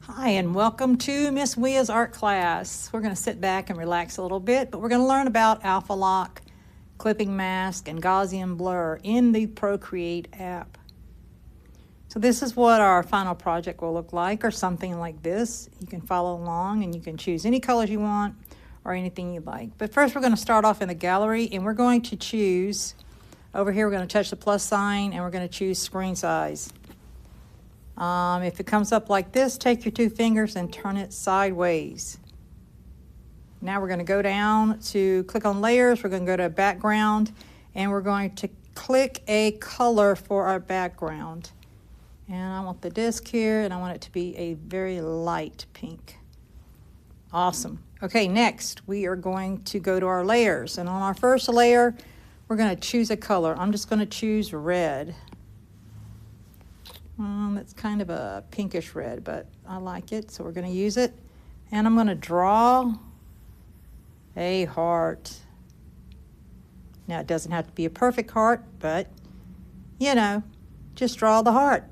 Hi, and welcome to Miss Wia's art class. We're going to sit back and relax a little bit, but we're going to learn about alpha lock, clipping mask, and Gausian blur in the Procreate app. So this is what our final project will look like, or something like this. You can follow along and you can choose any colors you want or anything you like. But first we're going to start off in the gallery, and we're going to choose, over here we're going to touch the plus sign, and we're going to choose screen size. If it comes up like this, take your two fingers and turn it sideways. Now we're going to go down to click on layers. We're going to go to background, and we're going to click a color for our background. And I want the disc here, and I want it to be a very light pink. Awesome. Okay, next we are going to go to our layers, and on our first layer we're going to choose a color. I'm just going to choose red. It's kind of a pinkish red, but I like it, so we're going to use it. And I'm going to draw a heart. Now, it doesn't have to be a perfect heart, but, you know, just draw the heart.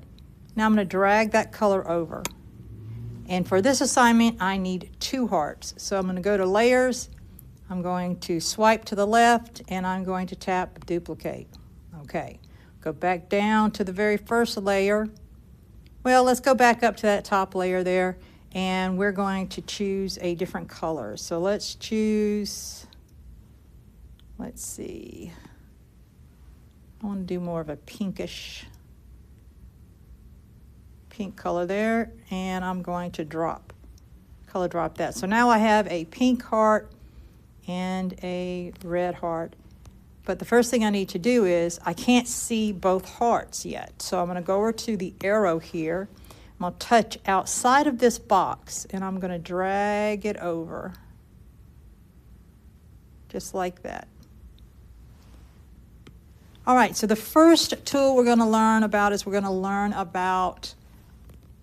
Now I'm going to drag that color over. And for this assignment, I need two hearts. So I'm going to go to layers. I'm going to swipe to the left, and I'm going to tap duplicate. Okay. Go back down to the very first layer. Well, let's go back up to that top layer there, and we're going to choose a different color. So let's choose, let's see, I want to do more of a pinkish pink color there, and I'm going to color drop that. So now I have a pink heart and a red heart. But the first thing I need to do is, I can't see both hearts yet. So I'm going to go over to the arrow here. I'm going to touch outside of this box, and I'm going to drag it over. Just like that. All right, so the first tool we're going to learn about is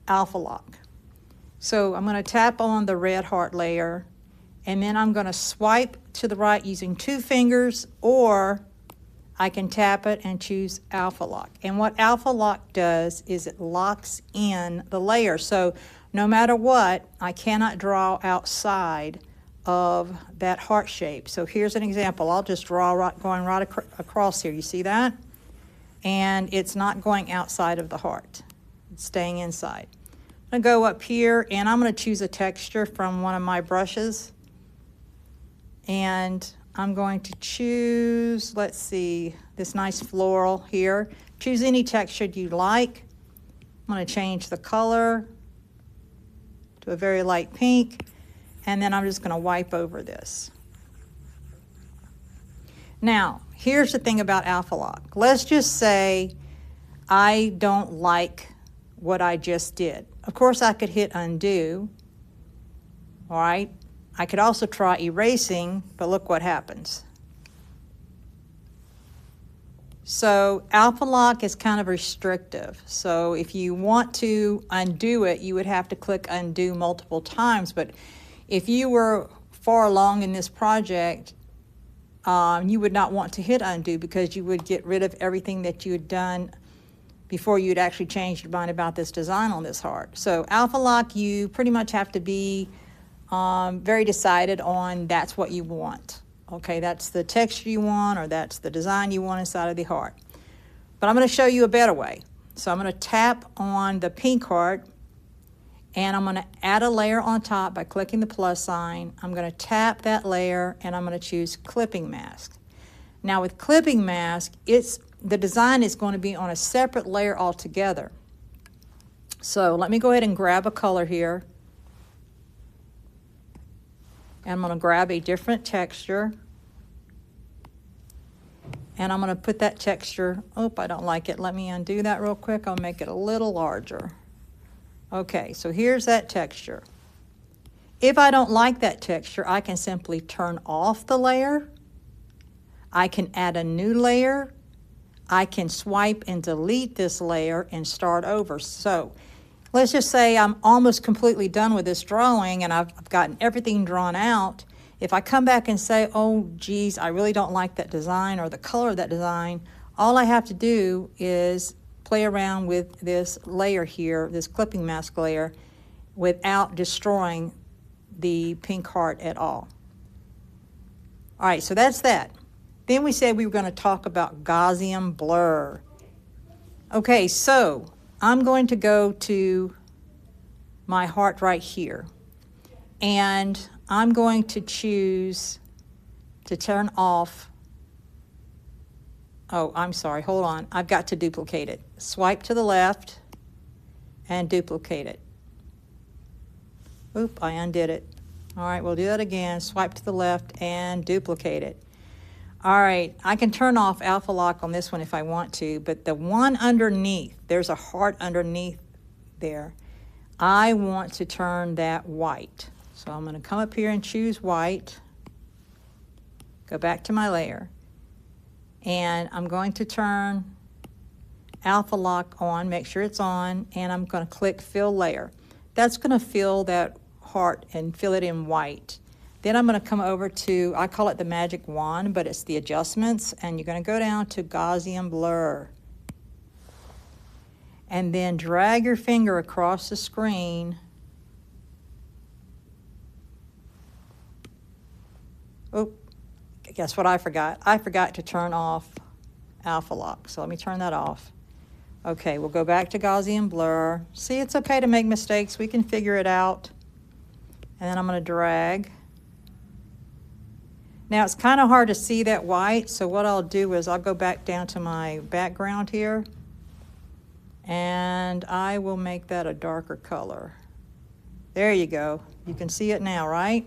alpha lock. So I'm going to tap on the red heart layer, and then I'm going to swipe to the right using two fingers, or I can tap it and choose alpha lock. And what alpha lock does is it locks in the layer. So no matter what, I cannot draw outside of that heart shape. So here's an example. I'll just draw going right across here. You see that? And it's not going outside of the heart. It's staying inside. I'm going to go up here, and I'm going to choose a texture from one of my brushes. And I'm going to choose, let's see, this nice floral here. Choose any texture you like. I'm going to change the color to a very light pink, and then I'm just going to wipe over this. Now, here's the thing about alpha lock. Let's just say I don't like what I just did. Of course, I could hit undo, all right? I could also try erasing, but look what happens. So alpha lock is kind of restrictive. So if you want to undo it, you would have to click undo multiple times. But if you were far along in this project, you would not want to hit undo, because you would get rid of everything that you had done before you'd actually changed your mind about this design on this heart. So alpha lock, you pretty much have to be very decided on that's what you want. Okay, that's the texture you want, or that's the design you want inside of the heart. But I'm going to show you a better way. So I'm going to tap on the pink heart, and I'm going to add a layer on top by clicking the plus sign. I'm going to tap that layer, and I'm going to choose clipping mask. Now with clipping mask, the design is going to be on a separate layer altogether. So let me go ahead and grab a color here. I'm going to grab a different texture, and I'm going to put that texture, I don't like it. Let me undo that real quick. I'll make it a little larger. Okay, so here's that texture. If I don't like that texture, I can simply turn off the layer. I can add a new layer. I can swipe and delete this layer and start over. So let's just say I'm almost completely done with this drawing, and I've gotten everything drawn out. If I come back and say, oh, geez, I really don't like that design or the color of that design, all I have to do is play around with this layer here, this clipping mask layer, without destroying the pink heart at all. All right, so that's that. Then we said we were going to talk about Gausian blur. Okay, so I'm going to go to my heart right here, and I'm going to choose to turn off. Oh, I'm sorry, hold on. I've got to duplicate it. Swipe to the left and duplicate it. Oop, I undid it. All right, we'll do that again. Swipe to the left and duplicate it. All right, I can turn off alpha lock on this one if I want to, but the one underneath, there's a heart underneath there. I want to turn that white. So I'm going to come up here and choose white. Go back to my layer. And I'm going to turn alpha lock on, make sure it's on, and I'm going to click fill layer. That's going to fill that heart and fill it in white. Then I'm going to come over to, I call it the magic wand, but it's the adjustments, and you're going to go down to Gausian blur. And then drag your finger across the screen. Oh, guess what I forgot? I forgot to turn off alpha lock, so let me turn that off. Okay, we'll go back to Gausian blur. See, it's okay to make mistakes. We can figure it out. And then I'm going to drag. Now, it's kind of hard to see that white, so what I'll do is I'll go back down to my background here, and I will make that a darker color. There you go. You can see it now, right?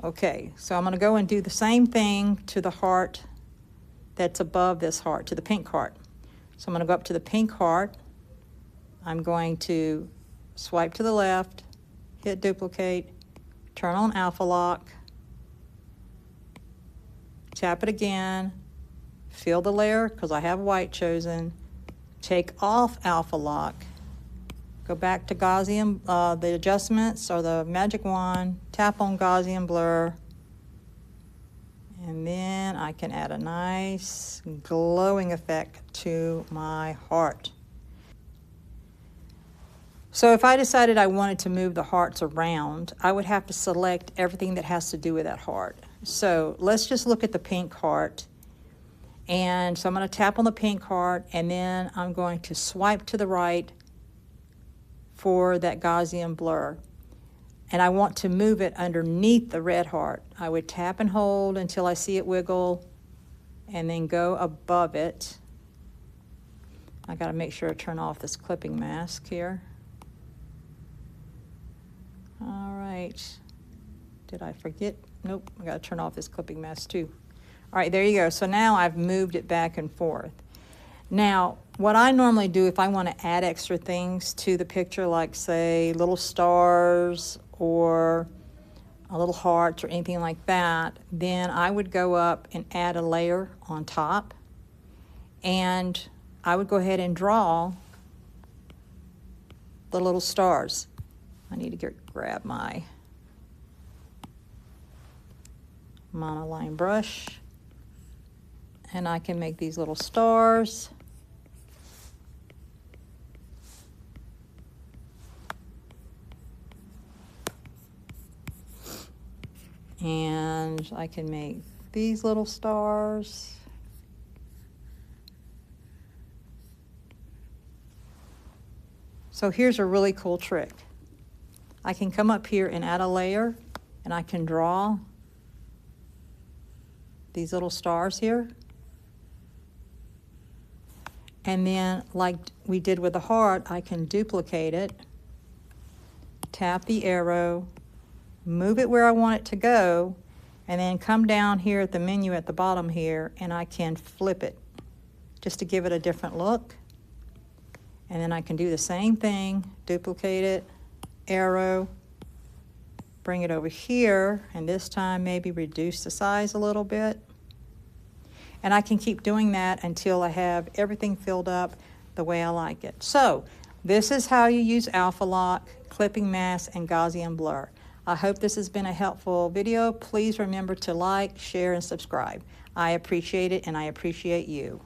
Okay, so I'm going to go and do the same thing to the heart that's above this heart, to the pink heart. So I'm going to go up to the pink heart. I'm going to swipe to the left, hit duplicate, turn on alpha lock, tap it again, fill the layer because I have white chosen, take off alpha lock, go back to Gausian, the adjustments or the magic wand, tap on Gausian blur, and then I can add a nice glowing effect to my heart. So if I decided I wanted to move the hearts around, I would have to select everything that has to do with that heart. So let's just look at the pink heart. And so I'm going to tap on the pink heart, and then I'm going to swipe to the right for that Gausian blur. And I want to move it underneath the red heart. I would tap and hold until I see it wiggle, and then go above it. I got to make sure I turn off this clipping mask here. All right. Did I forget? Nope, I got to turn off this clipping mask too. All right, there you go. So now I've moved it back and forth. Now, what I normally do if I want to add extra things to the picture, like say little stars or a little heart or anything like that, then I would go up and add a layer on top, and I would go ahead and draw the little stars. I need to grab my monoline brush, and I can make these little stars. And I can make these little stars. So here's a really cool trick. I can come up here and add a layer, and I can draw these little stars here. And then, like we did with the heart, I can duplicate it, tap the arrow, move it where I want it to go, and then come down here at the menu at the bottom here, and I can flip it just to give it a different look. And then I can do the same thing, duplicate it, arrow, bring it over here, and this time maybe reduce the size a little bit. And I can keep doing that until I have everything filled up the way I like it. So this is how you use alpha lock, clipping mask, and Gausian blur. I hope this has been a helpful video. Please remember to like, share, and subscribe. I appreciate it, and I appreciate you.